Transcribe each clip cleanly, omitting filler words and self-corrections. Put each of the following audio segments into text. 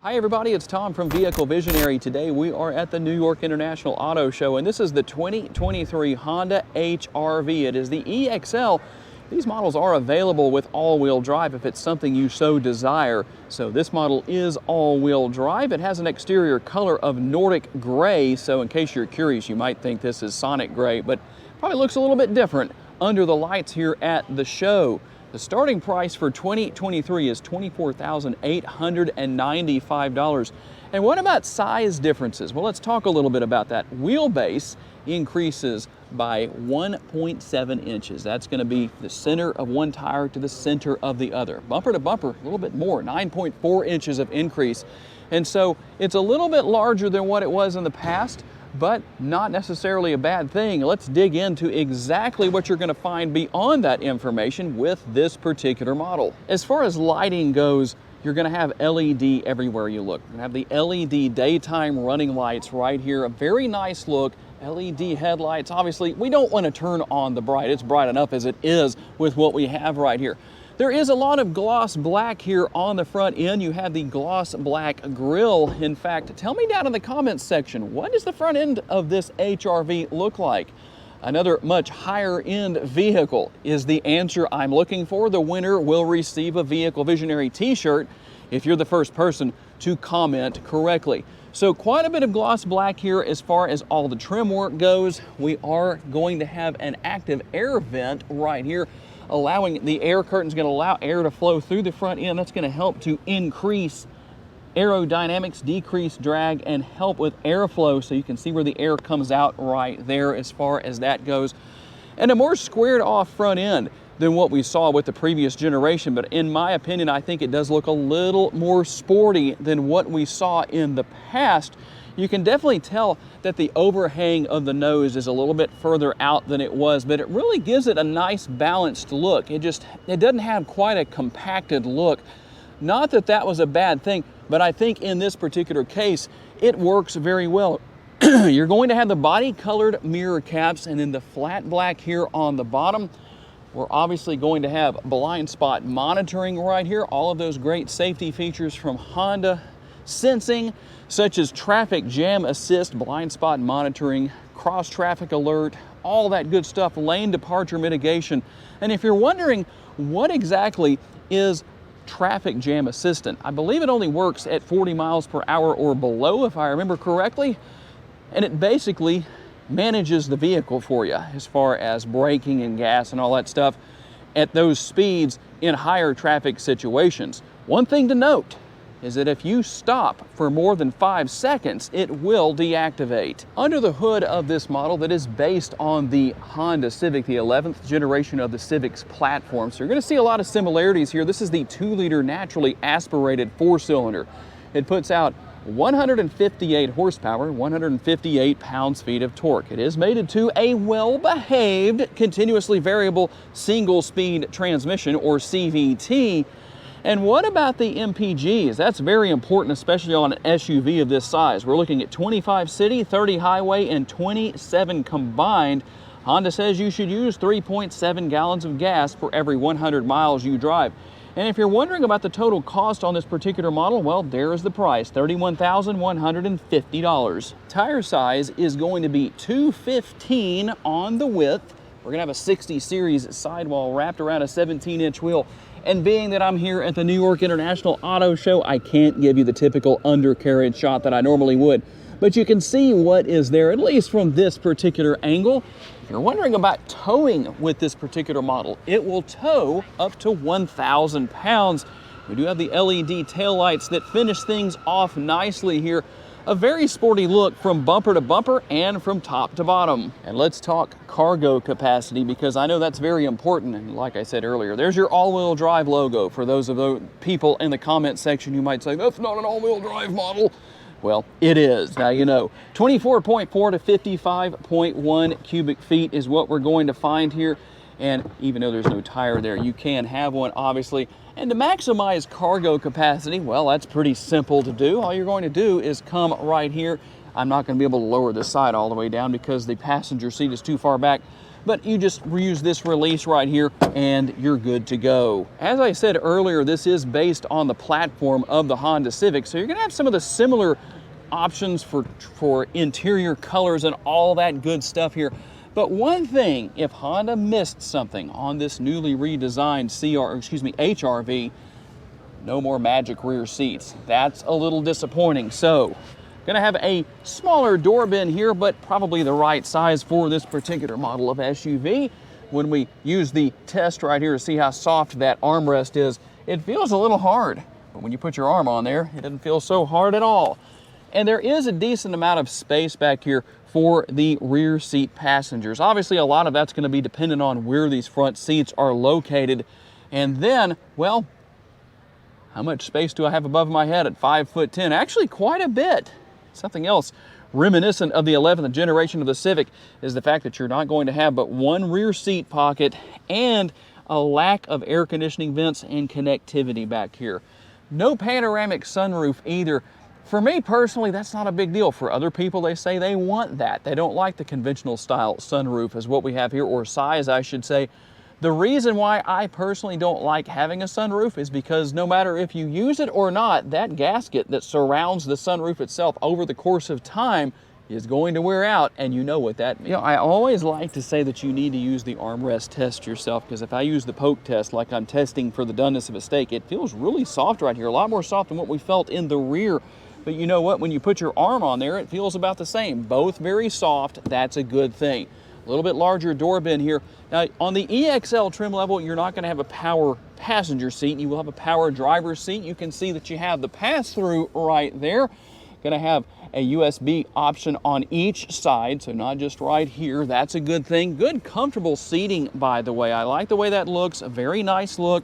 Hi everybody, it's Tom from Vehicle Visionary. Today we are at the New York International Auto Show, and this is the 2023 Honda HR-V. It is the EXL. These models are available with all-wheel drive if it's something you so desire. So this model is all-wheel drive. It has an exterior color of Nordic gray, so in case you're curious, you might think this is Sonic gray, but probably looks a little bit different under the lights here at the show. The starting price for 2023 is $24,895. And what about size differences? Well, let's talk a little bit about that. Wheelbase increases by 1.7 inches. That's going to be the center of one tire to the center of the other. Bumper to bumper, a little bit more, 9.4 inches of increase. And so it's a little bit larger than what it was in the past, but not necessarily a bad thing. Let's dig into exactly what you're going to find beyond that information with this particular model. As far as lighting goes, you're going to have LED everywhere you look. You're going to have the LED daytime running lights right here. A very nice look. LED headlights. Obviously, we don't want to turn on the bright. It's bright enough as it is with what we have right here. There is a lot of gloss black here on the front end. You have the gloss black grille. In fact, tell me down in the comments section, what does the front end of this HR-V look like? Another much higher end vehicle is the answer I'm looking for. The winner will receive a Vehicle Visionary t-shirt if you're the first person to comment correctly. So quite a bit of gloss black here as far as all the trim work goes. We are going to have an active air vent right here, allowing the air curtain's going to allow air to flow through the front end. That's going to help to increase aerodynamics, decrease drag, and help with airflow, so you can see where the air comes out right there as far as that goes. And a more squared off front end than what we saw with the previous generation, but in my opinion, I think it does look a little more sporty than what we saw in the past. You can definitely tell that the overhang of the nose is a little bit further out than it was, but it really gives it a nice balanced look. It doesn't have quite a compacted look. Not that that was a bad thing, but I think in this particular case, it works very well. You're going to have the body colored mirror caps and then the flat black here on the bottom. We're obviously going to have blind spot monitoring right here. All of those great safety features from Honda. Sensing, such as traffic jam assist, blind spot monitoring, cross traffic alert, all that good stuff, lane departure mitigation. And if you're wondering what exactly is traffic jam assistant, I believe it only works at 40 miles per hour or below, if I remember correctly. And it basically manages the vehicle for you as far as braking and gas and all that stuff at those speeds in higher traffic situations. One thing to note is that if you stop for more than 5 seconds, it will deactivate. Under the hood of this model that is based on the Honda Civic, the 11th generation of the Civic's platform, so you're going to see a lot of similarities here. This is the 2-liter naturally aspirated 4-cylinder. It puts out 158 horsepower, 158 pounds-feet of torque. It is mated to a well-behaved, continuously variable single-speed transmission, or CVT. And what about the MPGs? That's very important, especially on an SUV of this size. We're looking at 25 city, 30 highway, and 27 combined. Honda says you should use 3.7 gallons of gas for every 100 miles you drive. And if you're wondering about the total cost on this particular model, well, there is the price, $31,150. Tire size is going to be 215 on the width. We're gonna have a 60 series sidewall wrapped around a 17-inch wheel. And being that I'm here at the New York International Auto Show, I can't give you the typical undercarriage shot that I normally would. But you can see what is there, at least from this particular angle. If you're wondering about towing with this particular model, it will tow up to 1,000 pounds. We do have the LED taillights that finish things off nicely here. A very sporty look from bumper to bumper and from top to bottom. And let's talk cargo capacity, because I know that's very important. And like I said earlier, there's your all-wheel drive logo for those of the people in the comment section who might say, that's not an all-wheel drive model. Well, it is. Now you know. 24.4 to 55.1 cubic feet is what we're going to find here. And even though there's no tire there, you can have one, obviously. And to maximize cargo capacity, well, that's pretty simple to do. All you're going to do is come right here. I'm not going to be able to lower this side all the way down because the passenger seat is too far back. but you just reuse this release right here and you're good to go. As I said earlier, this is based on the platform of the Honda Civic, so you're gonna have some of the similar options for interior colors and all that good stuff here. But one thing, if Honda missed something on this newly redesigned HRV, no more magic rear seats. That's a little disappointing. So, gonna have a smaller door bin here, but probably the right size for this particular model of SUV. When we use the test right here to see how soft that armrest is, it feels a little hard. But when you put your arm on there, it doesn't feel so hard at all. And there is a decent amount of space back here for the rear seat passengers. Obviously, a lot of that's gonna be dependent on where these front seats are located. And then, well, how much space do I have above my head at 5'10"? Actually, quite a bit. Something else reminiscent of the 11th generation of the Civic is the fact that you're not going to have but one rear seat pocket and a lack of air conditioning vents and connectivity back here. No panoramic sunroof either. For me personally, that's not a big deal. For other people, they say they want that. They don't like the conventional style sunroof as what we have here, or size, I should say. The reason why I personally don't like having a sunroof is because no matter if you use it or not, that gasket that surrounds the sunroof itself over the course of time is going to wear out, and you know what that means. You know, I always like to say that you need to use the armrest test yourself, because if I use the poke test like I'm testing for the doneness of a steak, it feels really soft right here, a lot more soft than what we felt in the rear. But you know what, when you put your arm on there, it feels about the same. Both very soft, that's a good thing. A little bit larger door bin here. Now, on the EXL trim level, you're not gonna have a power passenger seat. You will have a power driver's seat. You can see that you have the pass-through right there. Gonna have a USB option on each side, so not just right here. That's a good thing. Good, comfortable seating, by the way. I like the way that looks, a very nice look.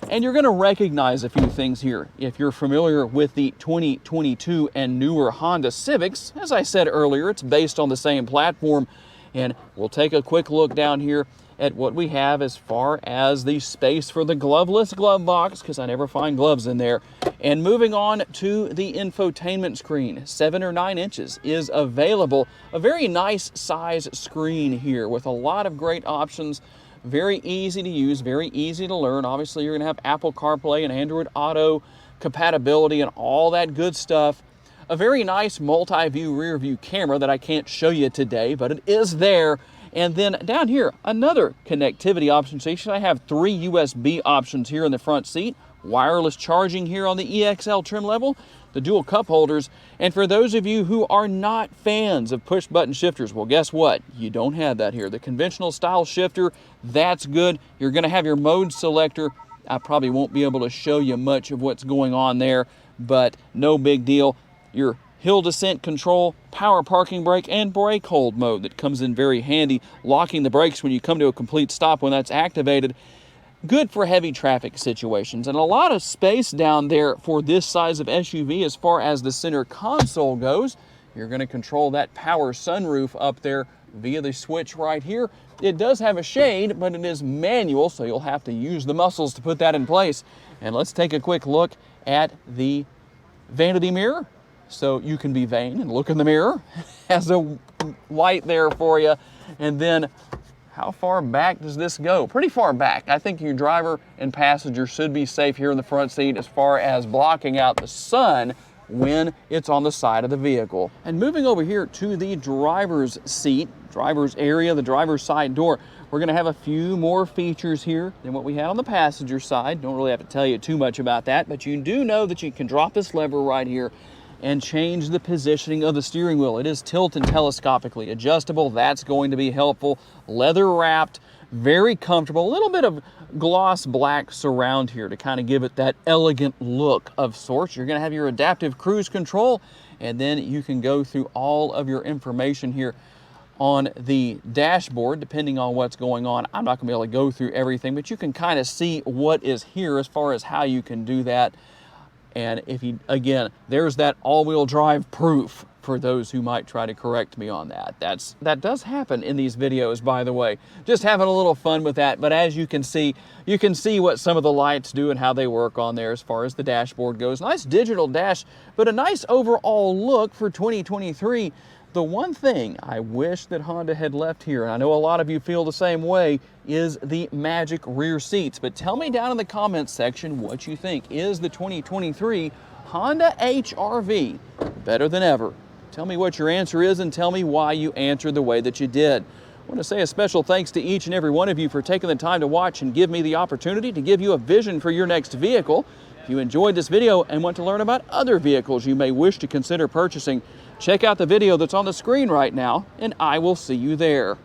And you're gonna recognize a few things here. If you're familiar with the 2022 and newer Honda Civics, as I said earlier, it's based on the same platform. And we'll take a quick look down here at what we have as far as the space for the gloveless glove box, because I never find gloves in there. And moving on to the infotainment screen, 7 or 9 inches is available. A very nice size screen here with a lot of great options. Very easy to use, very easy to learn. Obviously, you're gonna have Apple CarPlay and Android Auto compatibility and all that good stuff. A very nice multi-view rear view camera that I can't show you today, but it is there. And then down here, another connectivity option station. I have 3 USB options here in the front seat. Wireless charging here on the EXL trim level, the dual cup holders. And for those of you who are not fans of push button shifters, well, guess what? You don't have that here. The conventional style shifter, that's good. You're gonna have your mode selector. I probably won't be able to show you much of what's going on there, but no big deal. Your hill descent control, power parking brake, and brake hold mode that comes in very handy, locking the brakes when you come to a complete stop when that's activated. Good for heavy traffic situations, and a lot of space down there for this size of SUV as far as the center console goes. You're going to control that power sunroof up there via the switch right here. It does have a shade, but it is manual, so you'll have to use the muscles to put that in place. And let's take a quick look at the vanity mirror. So you can be vain and look in the mirror. Has a light there for you. And then how far back does this go? Pretty far back. I think your driver and passenger should be safe here in the front seat as far as blocking out the sun when it's on the side of the vehicle. And moving over here to the driver's seat, driver's area, the driver's side door, we're gonna have a few more features here than what we had on the passenger side. Don't really have to tell you too much about that, but you do know that you can drop this lever right here and change the positioning of the steering wheel. It is tilt and telescopically adjustable. That's going to be helpful. Leather wrapped, very comfortable. A little bit of gloss black surround here to kind of give it that elegant look of sorts. You're going to have your adaptive cruise control, and then you can go through all of your information here on the dashboard, depending on what's going on. I'm not going to be able to go through everything, but you can kind of see what is here as far as how you can do that. And if you, again, there's that all-wheel drive proof for those who might try to correct me on that. That does happen in these videos, by the way. Just having a little fun with that. But as you can see what some of the lights do and how they work on there as far as the dashboard goes. Nice digital dash, but a nice overall look for 2023. The one thing I wish that Honda had left here, and I know a lot of you feel the same way, is the magic rear seats. But tell me down in the comments section what you think. Is the 2023 Honda HR-V better than ever? Tell me what your answer is and tell me why you answered the way that you did. I want to say a special thanks to each and every one of you for taking the time to watch and give me the opportunity to give you a vision for your next vehicle. If you enjoyed this video and want to learn about other vehicles you may wish to consider purchasing, check out the video that's on the screen right now, and I will see you there.